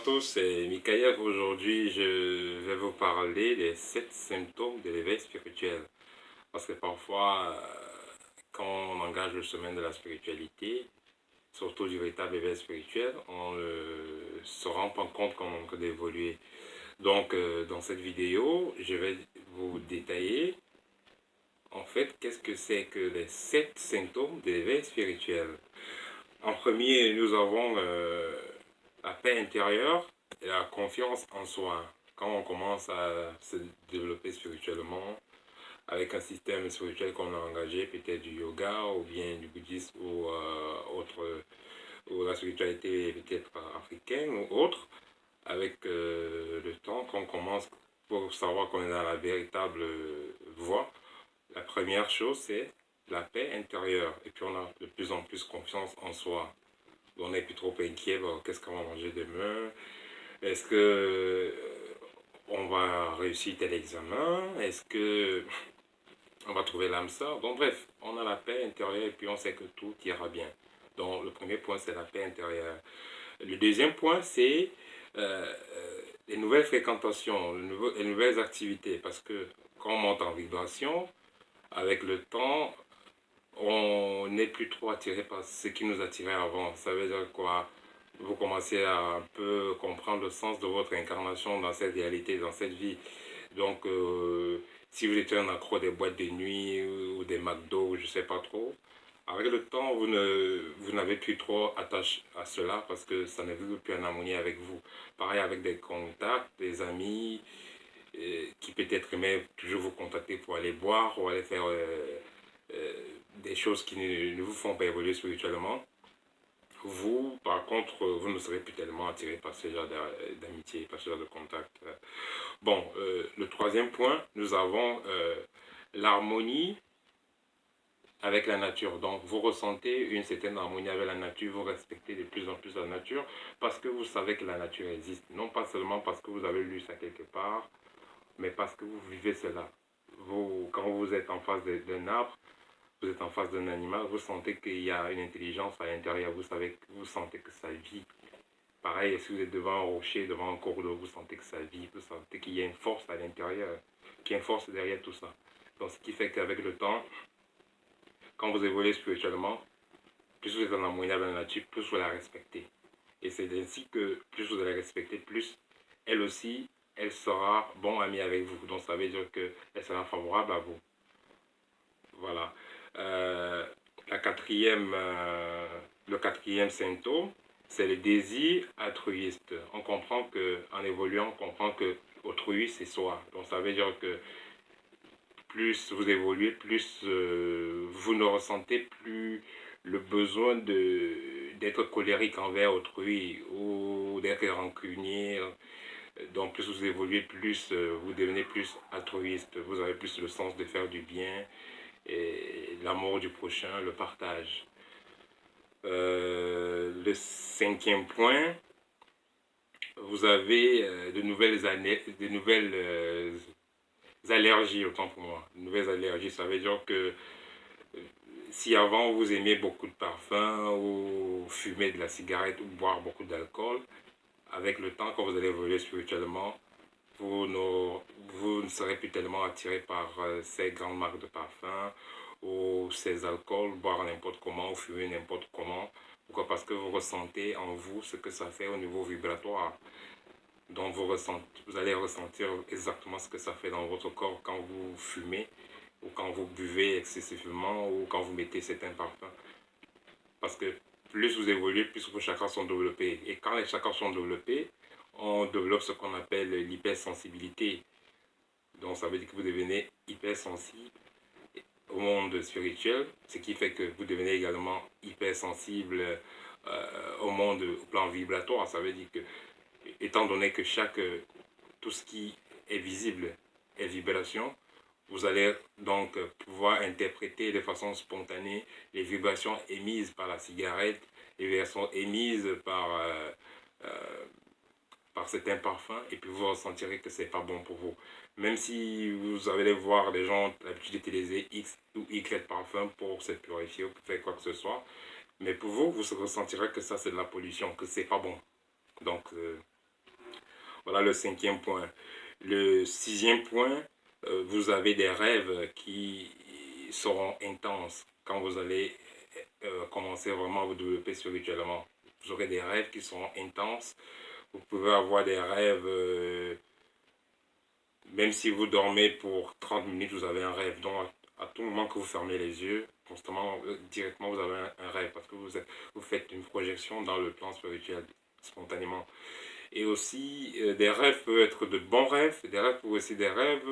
tous, c'est Mikaïev. Aujourd'hui, je vais vous parler des 7 symptômes de l'éveil spirituel. Parce que parfois, quand on engage le chemin de la spiritualité, surtout du véritable éveil spirituel, on ne se rend pas compte qu'on manque d'évoluer. Donc, dans cette vidéo, je vais vous détailler, en fait, qu'est-ce que c'est que les 7 symptômes de l'éveil spirituel. En premier, nous avons la paix intérieure et la confiance en soi. Quand on commence à se développer spirituellement, avec un système spirituel qu'on a engagé, peut-être du yoga ou bien du bouddhisme ou ou la spiritualité peut-être africaine ou autre, avec le temps qu'on commence pour savoir qu'on est dans la véritable voie, la première chose c'est la paix intérieure. Et puis on a de plus en plus confiance en soi. On n'est plus trop inquiet, bon, qu'est-ce qu'on va manger demain? Est-ce que on va réussir tel examen? Est-ce que on va trouver l'âme sœur? Donc bref, on a la paix intérieure et puis on sait que tout ira bien. Donc le premier point, c'est la paix intérieure. Le deuxième point, c'est les nouvelles fréquentations, les nouvelles activités. Parce que quand on monte en vibration, avec le temps, on n'est plus trop attiré par ce qui nous attirait avant. Ça veut dire quoi? Vous commencez à un peu comprendre le sens de votre incarnation dans cette réalité, dans cette vie. Donc, si vous étiez un accro des boîtes de nuit ou des McDo, je ne sais pas trop, avec le temps, vous n'avez plus trop attaché à cela parce que ça ne vit plus en harmonie avec vous. Pareil avec des contacts, des amis qui peut-être aimaient toujours vous contacter pour aller boire ou aller faire des choses qui ne vous font pas évoluer spirituellement. Vous, par contre, vous ne serez plus tellement attiré par ce genre d'amitié, par ce genre de contact. Bon, le troisième point, nous avons l'harmonie avec la nature. Donc, vous ressentez une certaine harmonie avec la nature, vous respectez de plus en plus la nature parce que vous savez que la nature existe. Non pas seulement parce que vous avez lu ça quelque part, mais parce que vous vivez cela. Vous, quand vous êtes en face d'un arbre, vous êtes en face d'un animal, vous sentez qu'il y a une intelligence à l'intérieur, vous sentez que ça vit. Pareil, si vous êtes devant un rocher, devant un cours d'eau, vous sentez que ça vit, vous sentez qu'il y a une force à l'intérieur, qu'il y a une force derrière tout ça. Donc, ce qui fait qu'avec le temps, quand vous évoluez spirituellement, plus vous êtes en harmonie avec la nature, plus vous la respectez. Et c'est ainsi que plus vous allez respecter, plus elle aussi, elle sera bon amie avec vous. Donc, ça veut dire qu'elle sera favorable à vous. Voilà. Euh, le quatrième symptôme, c'est le désir altruiste. On comprend que, en évoluant, on comprend que autrui, c'est soi. Donc ça veut dire que plus vous évoluez, plus vous ne ressentez plus le besoin d'être colérique envers autrui ou d'être rancunier. Donc plus vous évoluez, plus vous devenez plus altruiste. Vous avez plus le sens de faire du bien et l'amour du prochain, le partage. Le cinquième point, vous avez de nouvelles allergies, autant pour moi. De nouvelles allergies, ça veut dire que si avant vous aimiez beaucoup de parfums ou fumer de la cigarette ou boire beaucoup d'alcool, avec le temps, quand vous allez évoluer spirituellement, vous ne serez plus tellement attiré par ces grandes marques de parfums ou ces alcools, boire n'importe comment ou fumer n'importe comment. Pourquoi? Parce que vous ressentez en vous ce que ça fait au niveau vibratoire. Donc vous allez ressentir exactement ce que ça fait dans votre corps quand vous fumez ou quand vous buvez excessivement ou quand vous mettez certains parfums. Parce que plus vous évoluez, plus vos chakras sont développés. Et quand les chakras sont développés, on développe ce qu'on appelle l'hypersensibilité. Donc ça veut dire que vous devenez hypersensible au monde spirituel, ce qui fait que vous devenez également hypersensible au monde, au plan vibratoire. Ça veut dire que, étant donné que tout ce qui est visible est vibration, vous allez donc pouvoir interpréter de façon spontanée les vibrations émises par la cigarette, les vibrations émises par certains parfums, et puis vous ressentirez que c'est pas bon pour vous. Même si vous allez voir des gens l'habitude d'utiliser X ou Y parfums pour se purifier ou pour faire quoi que ce soit, mais pour vous, vous ressentirez que ça c'est de la pollution, que c'est pas bon. Donc Voilà le 5e point. Le 6e point, vous avez des rêves qui seront intenses quand vous allez commencer vraiment à vous développer spirituellement. Vous aurez des rêves qui seront intenses. Vous pouvez avoir des rêves, même si vous dormez pour 30 minutes, vous avez un rêve. Donc, à tout moment que vous fermez les yeux, constamment, directement, vous avez un rêve parce que vous faites une projection dans le plan spirituel spontanément. Et aussi, des rêves peuvent être de bons rêves, des rêves peuvent aussi des rêves,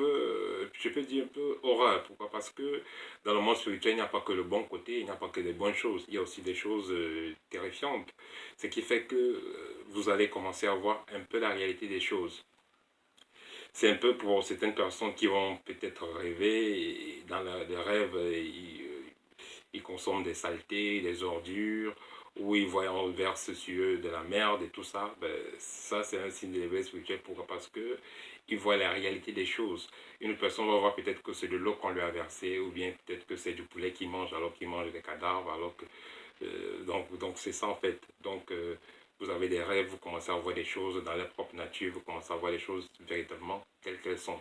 je peux dire un peu horreur. Pourquoi? Parce que dans le monde spirituel, il n'y a pas que le bon côté, il n'y a pas que des bonnes choses, il y a aussi des choses terrifiantes. Ce qui fait que vous allez commencer à voir un peu la réalité des choses. C'est un peu pour certaines personnes qui vont peut-être rêver, et dans les rêves, ils consomment des saletés, des ordures, ou ils voient, on verse sur eux de la merde et tout ça. Ben, ça, c'est un signe d'éveil spirituel. Pourquoi? Parce que ils voient la réalité des choses. Une personne va voir peut-être que c'est de l'eau qu'on lui a versé, ou bien peut-être que c'est du poulet qu'il mange alors qu'il mange des cadavres, alors que donc c'est ça en fait. Donc vous avez des rêves, vous commencez à voir des choses dans leur propre nature, vous commencez à voir les choses véritablement telles qu'elles sont.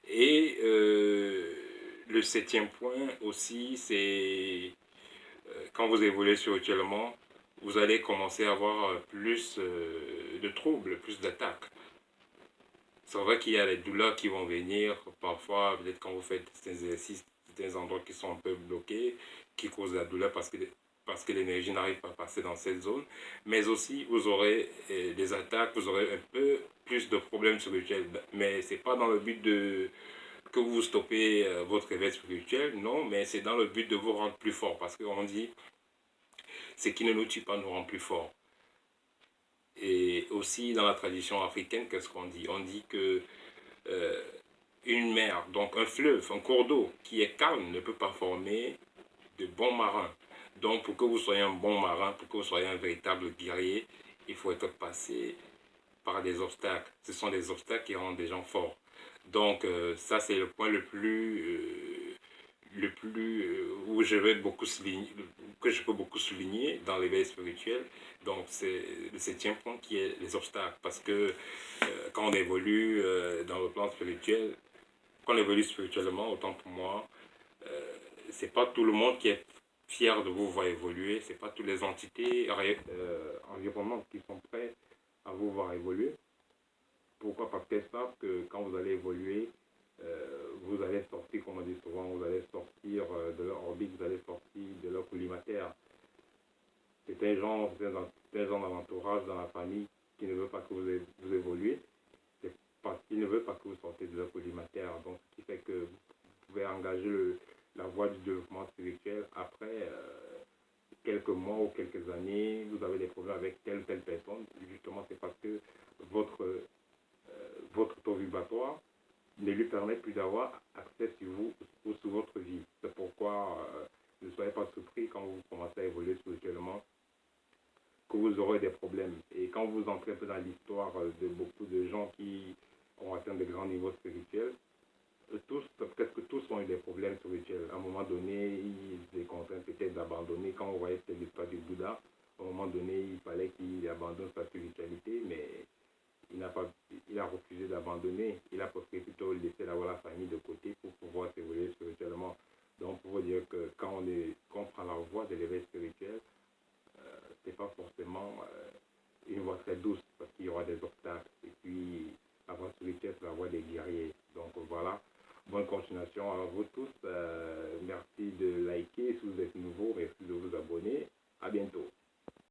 Et le 7e point aussi, c'est quand vous évoluez spirituellement, vous allez commencer à avoir plus de troubles, plus d'attaques. C'est vrai qu'il y a des douleurs qui vont venir parfois, peut-être quand vous faites des exercices, des endroits qui sont un peu bloqués, qui causent la douleur parce que l'énergie n'arrive pas à passer dans cette zone. Mais aussi, vous aurez des attaques, vous aurez un peu plus de problèmes spirituels. Mais ce n'est pas dans le but de que vous stoppez votre éveil spirituel, non, mais c'est dans le but de vous rendre plus fort. Parce qu'on dit, ce qui ne nous tue pas nous rend plus fort. Et aussi dans la tradition africaine, qu'est-ce qu'on dit? On dit que euh, une mer, donc un fleuve, un cours d'eau qui est calme ne peut pas former de bons marins. Donc pour que vous soyez un bon marin, pour que vous soyez un véritable guerrier, il faut être passé par des obstacles. Ce sont des obstacles qui rendent des gens forts. Donc ça c'est le point le plus où je vais beaucoup souligner, que je peux beaucoup souligner dans l'éveil spirituel. Donc c'est le 7e point qui est les obstacles. Parce que quand on évolue dans le plan spirituel, quand on évolue spirituellement, autant pour moi, c'est pas tout le monde qui est fier de vous voir évoluer, c'est pas toutes les entités environnantes qui sont prêtes à vous voir évoluer. Pourquoi? Parce qu'elles savent que quand vous allez évoluer, vous allez sortir, comme on dit souvent, vous allez sortir de leur orbite, vous allez sortir de leur collimateur. C'est un genre dans l'entourage, dans la famille, qui ne veut pas que vous évoluez. C'est parce qu'ils ne veulent pas que vous sortez de leur collimateur. Donc, ce qui fait que vous pouvez engager la voie du développement spirituel après quelques mois ou quelques années, vous avez des problèmes avec telle ou telle personne. Justement, c'est parce que votre taux vibratoire ne lui permet plus d'avoir accès sur vous ou sur votre vie. C'est pourquoi ne soyez pas surpris quand vous commencez à évoluer spirituellement que vous aurez des problèmes. Et quand vous entrez un peu dans l'histoire de beaucoup de gens qui ont atteint de grands niveaux spirituels, presque tous ont eu des problèmes spirituels. À un moment donné, ils étaient contraints peut-être d'abandonner. Quand on voyait l'histoire du Bouddha, à un moment donné, il fallait qu'il abandonne sa spiritualité, mais il a refusé d'abandonner. Il a préféré plutôt laisser la famille de côté pour pouvoir s'évoluer spirituellement. Donc, pour vous dire que quand on prend la voie de l'éveil spirituel, c'est pas forcément une voie très douce parce qu'il y aura des obstacles. Et puis, la voie spirituelle, c'est la voie des guerriers. Donc, voilà. Bonne continuation à vous tous. Merci de liker.